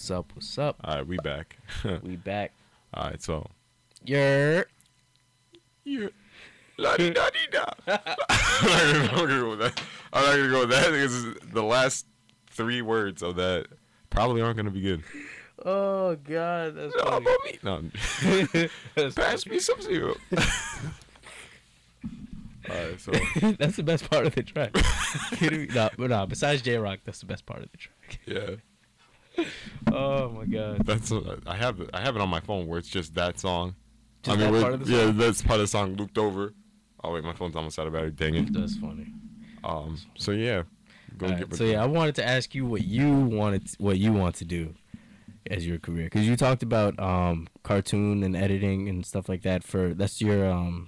What's up? What's up? All right, we back. We back. All right, so You're. La di da di da. I'm not gonna go with that. I'm not gonna go with that because the last 3 words of that probably aren't gonna be good. Oh God, that's No, funny. me. No. That's Pass me some syrup. All right, so That's the best part of the track. Kidding me? No. Besides J Rock, that's the best part of the track. yeah, Oh my God. that's I have it on my phone where it's just that song. Just that part of the yeah, song? that's part of the song looped over. Oh wait, my phone's almost out of battery. Dang it. That's funny. So yeah, go All get. right, so yeah, I wanted to ask you what you want to do as your career, because you talked about cartoon and editing and stuff like that. That's your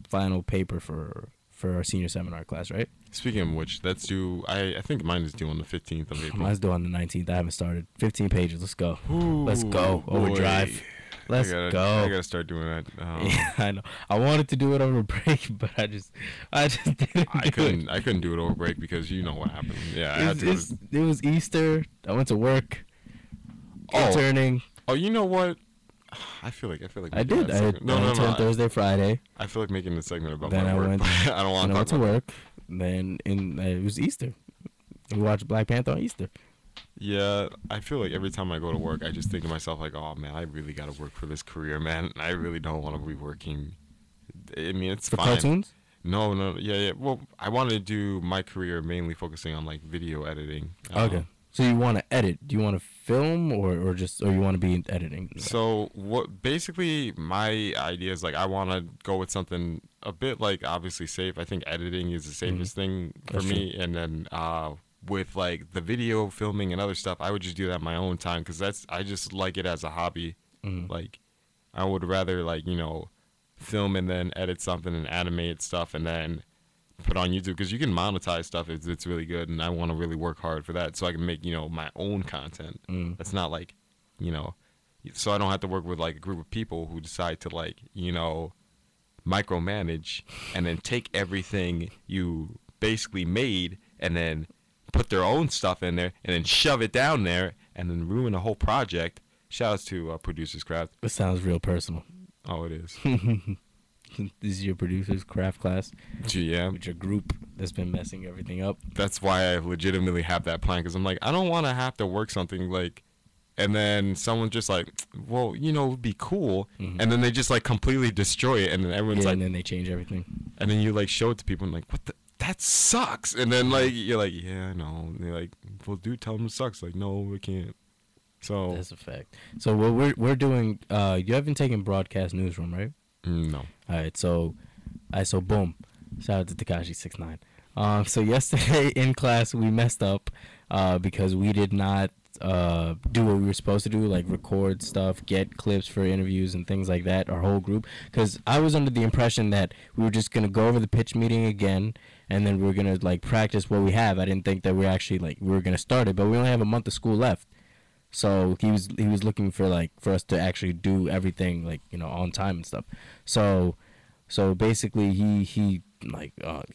final paper for our senior seminar class, right? Speaking of which, that's due. I think mine is due on the 15th of April. Mine's due on the 19th. I haven't started. 15 pages. Let's go. Ooh, Let's go. Overdrive. boy. Let's I go. gotta start doing that. Yeah, I know. I wanted to do it over break, but I just didn't. I couldn't do it over break because you know what happened. Yeah, I had to. It was Easter. I went to work. Oh. Interning. Oh, you know what? I feel like. I did. I interned Thursday, Friday. I feel like making a segment about Then my I work. went. But I don't want Then I to went talk to about work. Then it was Easter. We watched Black Panther on Easter. Yeah, I feel like every time I go to work, I just think to myself like, oh man, I really gotta work for this career, man. I really don't want to be working. I mean, it's For fine. cartoons? No, yeah. Well, I wanted to do my career mainly focusing on like video editing. Okay. So you want to edit? Do you want to film or you want to be in editing? So what? Basically, my idea is like I want to go with something a bit like obviously safe. I think editing is the safest thing for That's me, and then with like the video filming and other stuff, I would just do that in my own time because I just like it as a hobby. Like I would rather like film and then edit something and animate stuff and then put on YouTube because you can monetize stuff. It's really good, and I want to really work hard for that so I can make my own content. That's not like so I don't have to work with like a group of people who decide to like micromanage and then take everything you basically made and then put their own stuff in there and then shove it down there and then ruin a whole project. Shouts to Producers Craft. This sounds real personal. Oh, it is. This is your Producers Craft class. GM. With your group that's been messing everything up. That's why I legitimately have that plan because I'm like, I don't want to have to work something like, and then someone just like, well, it would be cool, and then they just like completely destroy it, and then everyone's like, and then they change everything. And then you like show it to people and like, what the? That sucks. And then like you're like, yeah, I know. And they're like, well, dude, tell them it sucks. Like, no, we can't. So that's a fact. So what we're doing, you haven't taken broadcast newsroom, right? No. All right, so boom. Shout out to Tekashi 69. So yesterday in class we messed up because we did not do what we were supposed to do, like record stuff, get clips for interviews and things like that, our whole group. Because I was under the impression that we were just going to go over the pitch meeting again, and then we were going to like practice what we have. I didn't think that we were going to start it, but we only have a month of school left. So he was looking for us to actually do everything on time and stuff. So basically he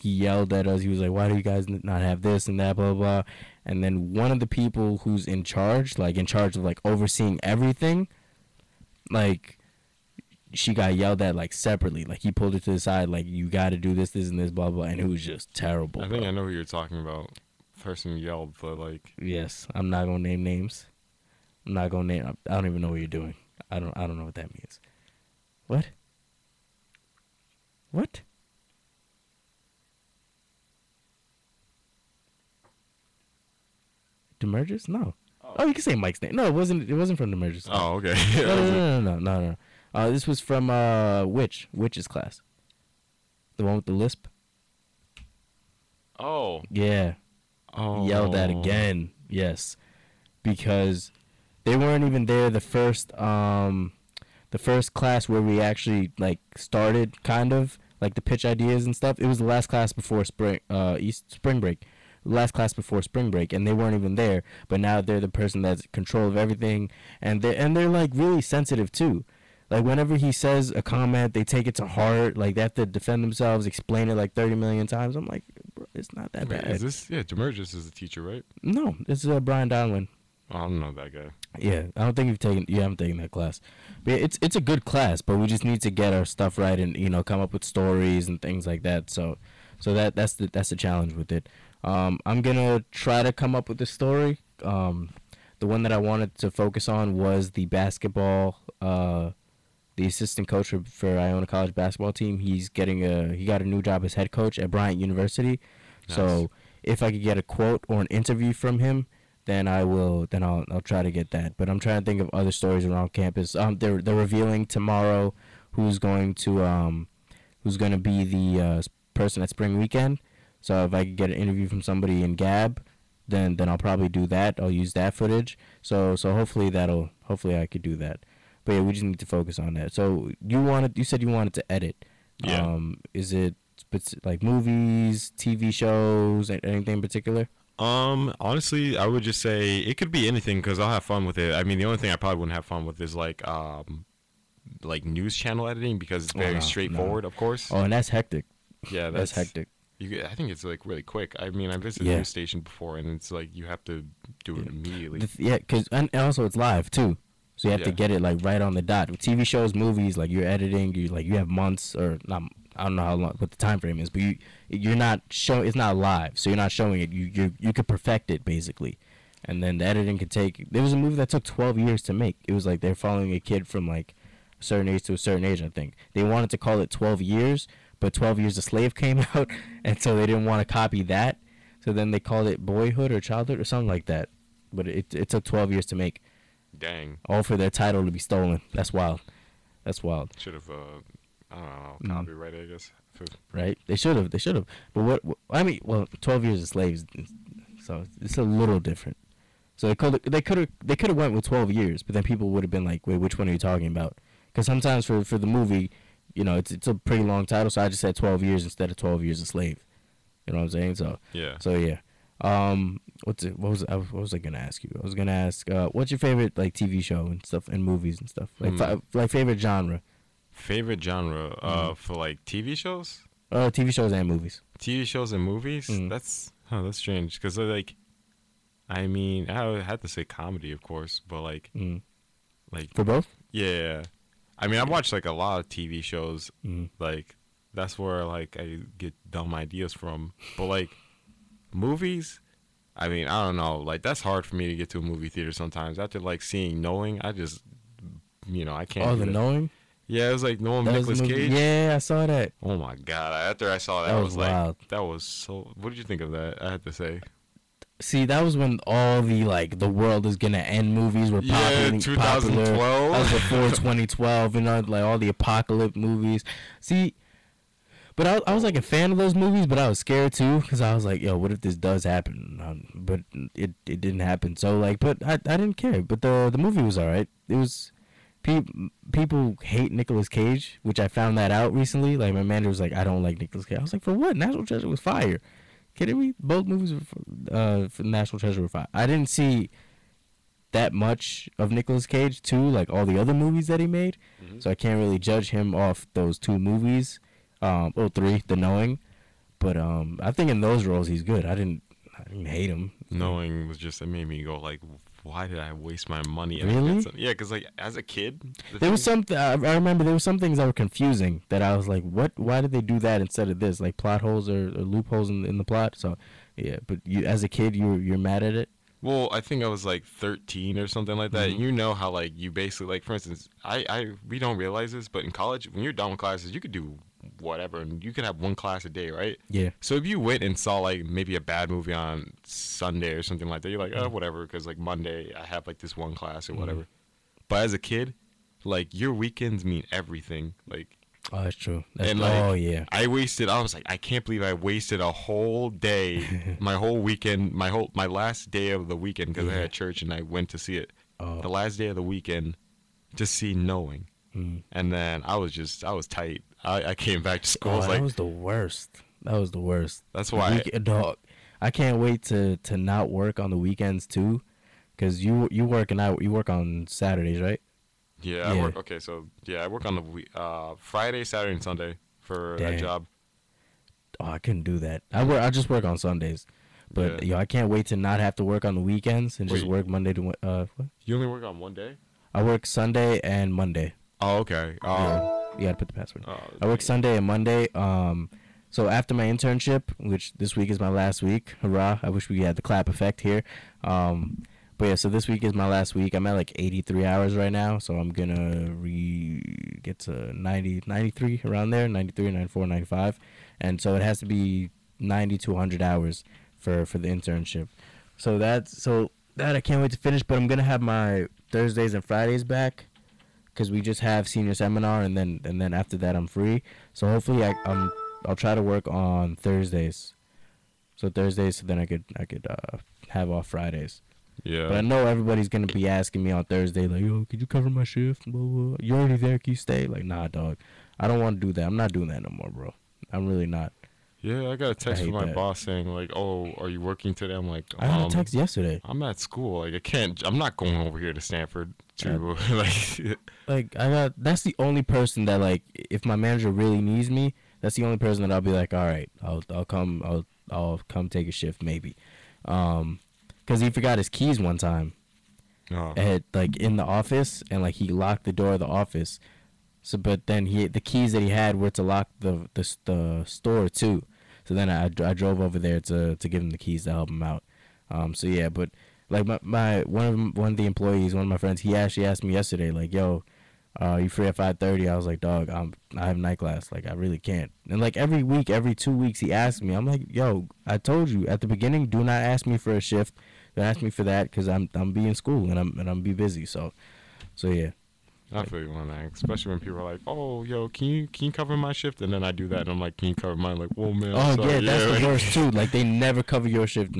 yelled at us. He was like, "Why do you guys not have this and that, blah blah?" And then one of the people who's in charge of overseeing everything, she got yelled at separately. He pulled her to the side, you got to do this and this, blah blah, and it was just terrible. I think I know who you're talking about. Person yelled, but yes, I'm not gonna name names. I'm not gonna name. I don't even know what you're doing. I don't know what that means. What? What? Demergers? No. Oh, you can say Mike's name. No, it wasn't. It wasn't from Demergers. Oh, okay. No. This was from Witch's class. The one with the lisp. Oh. Yeah. Oh. Yelled at again. Yes, because they weren't even there the first class where we actually started kind of the pitch ideas and stuff. It was the last class before spring break. Last class before spring break, and they weren't even there. But now they're the person that's in control of everything, and they're really sensitive too. Whenever he says a comment, they take it to heart. They have to defend themselves, explain it 30 million times. I'm like, bro, it's not that bad. Is this Demergis is the teacher, right? No, it's Brian Donlin. I don't know that guy. Yeah, I don't think you haven't taken that class. But yeah, it's a good class, but we just need to get our stuff right and come up with stories and things like that. So that's the challenge with it. I'm gonna try to come up with a story. The one that I wanted to focus on was the basketball. The assistant coach for Iona College basketball team. He got a new job as head coach at Bryant University. Nice. So if I could get a quote or an interview from him, then I will. Then I'll try to get that. But I'm trying to think of other stories around campus. They're revealing tomorrow who's going to be the person at spring weekend. So if I could get an interview from somebody in Gab, then I'll probably do that. I'll use that footage. So hopefully I could do that. But yeah, we just need to focus on that. So you said you wanted to edit. Yeah. Is it like movies, TV shows, anything in particular? Honestly, I would just say it could be anything because I'll have fun with it. I mean, the only thing I probably wouldn't have fun with is like news channel editing because it's very straightforward, of course. Oh, and that's hectic. Yeah, that's hectic. I think it's like really quick. I mean, I visited a news station before, and it's like you have to do it immediately. And also it's live too. So you have to get it like right on the dot. With TV shows, movies, like you're editing, you have months or not. I don't know how long, what the time frame is, but you're not showing. It's not live, so you're not showing it. You could perfect it basically, and then the editing could take. There was a movie that took 12 years to make. It was like they're following a kid from like a certain age to a certain age. I think they wanted to call it 12 years, but 12 Years a Slave came out, and so they didn't want to copy that. So then they called it Boyhood or Childhood or something like that. But it took 12 years to make. Dang. All for their title to be stolen. That's wild. That's wild. Should have, I don't know, copyrighted, I guess. Right? They should have. But what I mean, well, 12 Years of Slaves, so it's a little different. So they could have went with 12 years, but then people would have been like, wait, which one are you talking about? Because sometimes for the movie, it's a pretty long title, so I just said 12 years instead of 12 Years a Slave. You know what I'm saying? So yeah. What was I gonna ask you? I was gonna ask, what's your favorite like TV show and stuff and movies and stuff like favorite genre? Favorite genre for like TV shows? TV shows and movies. TV shows and movies? That's strange because like, I mean, I had to say comedy, of course, but like for both. Yeah, I mean, I've watched like a lot of TV shows. Like that's where like I get dumb ideas from, but like. Movies, I mean, I don't know. Like, that's hard for me to get to a movie theater sometimes. After, like, seeing Knowing, I just, I can't. Oh, Knowing? Yeah, it was like Knowing Nicolas Cage. Yeah, I saw that. Oh, my God. After I saw that, I was wild. Like, that was so. What did you think of that? I had to say. See, that was when all the, like, the world is gonna end movies were popular. Yeah, 2012. That was before 2012, like, all the apocalypse movies. See. But I was like a fan of those movies, but I was scared too because I was like, yo, what if this does happen? But it didn't happen. So like, but I didn't care. But the movie was alright. It was people hate Nicolas Cage, which I found that out recently. Like my manager was like, I don't like Nicolas Cage. I was like, for what? National Treasure was fire. Kidding me? Both movies for National Treasure were fire. I didn't see that much of Nicolas Cage too, like all the other movies that he made. So I can't really judge him off those two movies. 3, The Knowing, but I think in those roles he's good. I didn't hate him. Knowing was just, it made me go like, why did I waste my money? Really? Yeah, because like as a kid, there was something I remember. There were some things that were confusing that I was like, what? Why did they do that instead of this? Like plot holes or loopholes in the plot. So yeah, but you as a kid, you're mad at it. Well, I think I was like 13 or something like that. You know how like you basically like, for instance, we don't realize this, but in college when you're done with classes, you could do whatever, and you could have one class a day, right? Yeah. So if you went and saw like maybe a bad movie on Sunday or something like that, you're like, oh, whatever, because like Monday I have like this one class or whatever. But as a kid, like your weekends mean everything. Like, oh, that's true. Yeah. I was like, I can't believe I wasted a whole day, my whole weekend, my last day of the weekend because I had church and I went to see it. The last day of the weekend to see Knowing. And then I was tight. I came back to school. That was the worst. That's why. Dog, I can't wait to not work on the weekends too, because you work you work on Saturdays, right? Yeah, I work. Okay, so I work on the Friday, Saturday, and Sunday for that job. Oh, I couldn't do that. I just work on Sundays, But Yeah. yo, I can't wait to not have to work on the weekends and just Wait. work Monday to what? You only work on one day? I work Sunday and Monday. Oh, okay. You gotta put the password. Oh, I work Sunday and Monday. So after my internship, which this week is my last week, hurrah! I wish we had the clap effect here. But yeah, so this week is my last week. I'm at like 83 hours right now, so I'm gonna get to 90, 93 around there, 93, 94, 95, and so it has to be 90 to 100 hours for the internship. So that I can't wait to finish. But I'm gonna have my Thursdays and Fridays back, because we just have senior seminar, and then after that I'm free. So hopefully I'll try to work on Thursdays. So then I could have off Fridays. Yeah. But I know everybody's gonna be asking me on Thursday, like, yo, could you cover my shift? Blah, blah. You're already there, can you stay? Like, nah, dog. I don't want to do that. I'm not doing that no more, bro. I'm really not. Yeah, I got a text hate from my that. boss saying like, "Oh, are you working today?" I'm like, I got a text yesterday. I'm at school. Like, I can't. I'm not going over here to Stanford to like. Like, that's the only person that, like, if my manager really needs me, that's the only person that I'll be like, all right, I'll come take a shift maybe. Because he forgot his keys one time. Like in the office, and like he locked the door of the office. So, but then the keys that he had were to lock the store too. So then I drove over there to give him the keys to help him out. So yeah, but like my one of the employees, one of my friends, he actually asked me yesterday, like, yo, you free at 5:30? I was like, dog, I have night class. Like, I really can't. And like every week, every 2 weeks, he asks me. I'm like, yo, I told you at the beginning, do not ask me for a shift. Don't ask me for that, because I'm be in school and I'm be busy. So yeah. I feel you on that, especially when people are like, "Oh, yo, can you cover my shift?" And then I do that, and I'm like, "Can you cover mine?" Like, "Whoa, man." Oh sorry. yeah, that's the worst too. Like, they never cover your shift.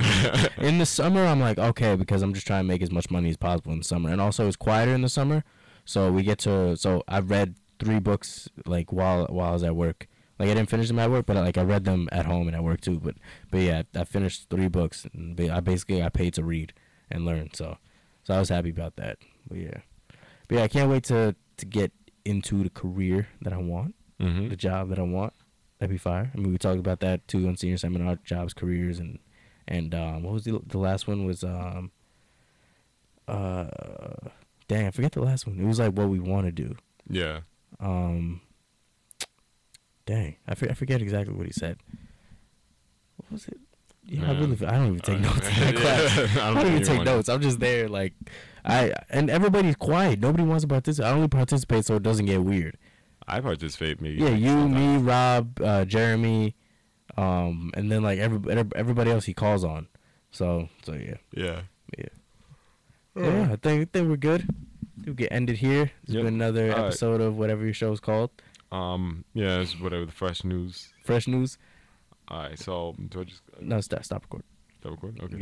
In the summer, I'm like, okay, because I'm just trying to make as much money as possible in the summer, and also it's quieter in the summer, so we get to. So I read 3 books like while I was at work. Like, I didn't finish them at work, but I read them at home and at work too. But yeah, I finished 3 books. And I basically got paid to read and learn. So I was happy about that. But yeah, I can't wait to get into the career that I want, Mm-hmm. the job that I want. That'd be fire. I mean, we talked about that too on senior seminar, jobs, careers, and what was the last one was dang, I forget the last one. It was like what we want to do. Yeah. Dang, I forget exactly what he said. What was it? Yeah, Man. I don't even take notes in that class. I don't even take notes. I'm just there, like, and everybody's quiet. Nobody wants to participate. I only participate so it doesn't get weird. I participate maybe. Yeah, like, you, sometimes. me, Rob, Jeremy, and then like everybody else he calls on. So yeah. Yeah. Yeah, I think we're good. We'll get ended here. It's Yep. been another All right. episode of whatever your show's called. Yeah, it's whatever the fresh news. Fresh news. All right, so do I just No, stop record. record? Okay.